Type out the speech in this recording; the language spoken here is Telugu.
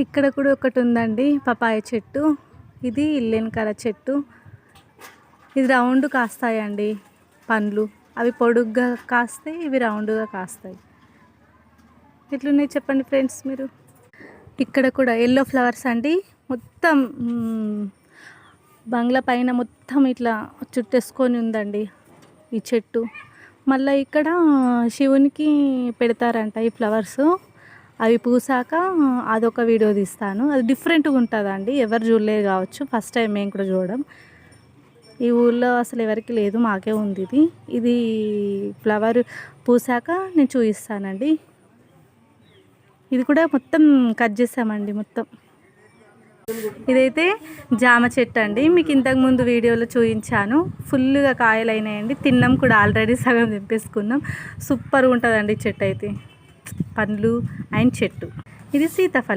ఇక్కడ కూడా ఒకటి ఉందండి పపాయ చెట్టు. ఇది ఇల్లెనకాల చెట్టు. ఇది రౌండ్ కాస్తాయండి పండ్లు. అవి పొడుగ్గా కాస్తాయి, ఇవి రౌండ్గా కాస్తాయి. ఎట్లున్నాయి చెప్పండి ఫ్రెండ్స్ మీరు. ఇక్కడ కూడా ఎల్లో ఫ్లవర్స్ అండి. మొత్తం బంగ్లా పైన మొత్తం ఇట్లా చుట్టేసుకొని ఉందండి ఈ చెట్టు. మళ్ళీ ఇక్కడ శివునికి పెడతారంట ఈ ఫ్లవర్స్. అవి పూసాక అదొక వీడియో తీస్తాను. అది డిఫరెంట్గా ఉంటుందండి, ఎవరు చూడలేదు కావచ్చు, ఫస్ట్ టైం మేము కూడా చూడడం. ఈ ఊళ్ళో అసలు ఎవరికి లేదు, మాకే ఉంది ఇది. ఇది ఫ్లవర్ పూసాక నేను చూపిస్తానండి. ఇది కూడా మొత్తం కట్ చేసామండి మొత్తం. ఇదైతే జామ చెట్టు అండి. మీకు ఇంతకుముందు వీడియోలో చూపించాను. ఫుల్గా కాయలు అయినాయండి. తిన్నాం కూడా, ఆల్రెడీ సగం తెంపేసుకున్నాం. సూపర్గా ఉంటుందండి చెట్టు అయితే, పండ్లు అండ్ చెట్టు. ఇది సీతాఫలం.